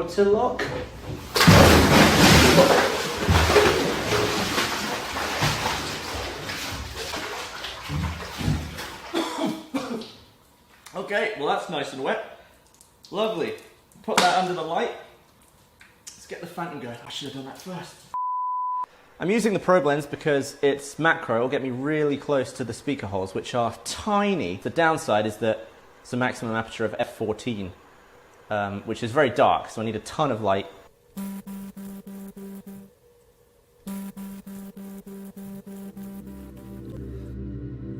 water lock. Okay, well that's nice and wet. Lovely. Put that under the light. Let's get the phantom going. I should have done that first. I'm using the probe lens because it's macro. It'll get me really close to the speaker holes, which are tiny. The downside is that it's a maximum aperture of f14, which is very dark, so I need a ton of light.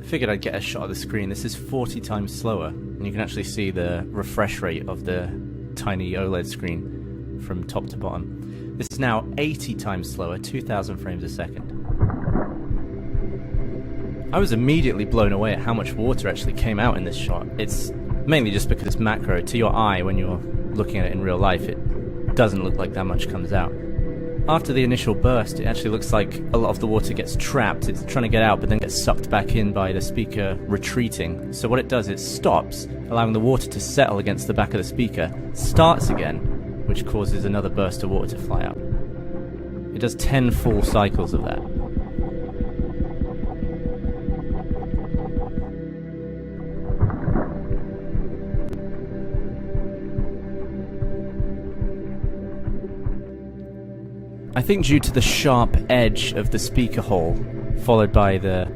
I figured I'd get a shot of the screen. This is 40 times slower, and you can actually see the refresh rate of the tiny OLED screen from top to bottom. This is now 80 times slower, 2,000 frames a second. I was immediately blown away at how much water actually came out in this shot. It's mainly just because it's macro. To your eye, when you're looking at it in real life, it doesn't look like that much comes out. After the initial burst, it actually looks like a lot of the water gets trapped. It's trying to get out, but then gets sucked back in by the speaker retreating. So what it does, it stops, allowing the water to settle against the back of the speaker, starts again, which causes another burst of water to fly out. It does 10 full cycles of that. I think due to the sharp edge of the speaker hole, followed by the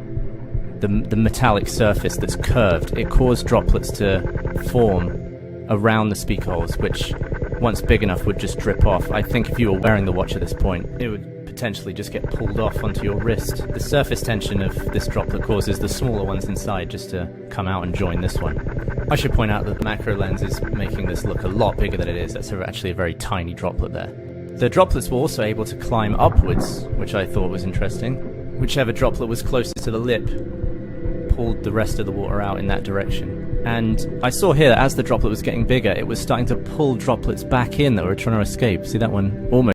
metallic surface that's curved, it caused droplets to form around the speaker holes, which, once big enough, would just drip off. I think if you were wearing the watch at this point, it would potentially just get pulled off onto your wrist. The surface tension of this droplet causes the smaller ones inside just to come out and join this one. I should point out that the macro lens is making this look a lot bigger than it is. That's actually a very tiny droplet there. The droplets were also able to climb upwards, which I thought was interesting. Whichever droplet was closest to the lip pulled the rest of the water out in that direction. And I saw here that as the droplet was getting bigger, it was starting to pull droplets back in that were trying to escape. See that one almost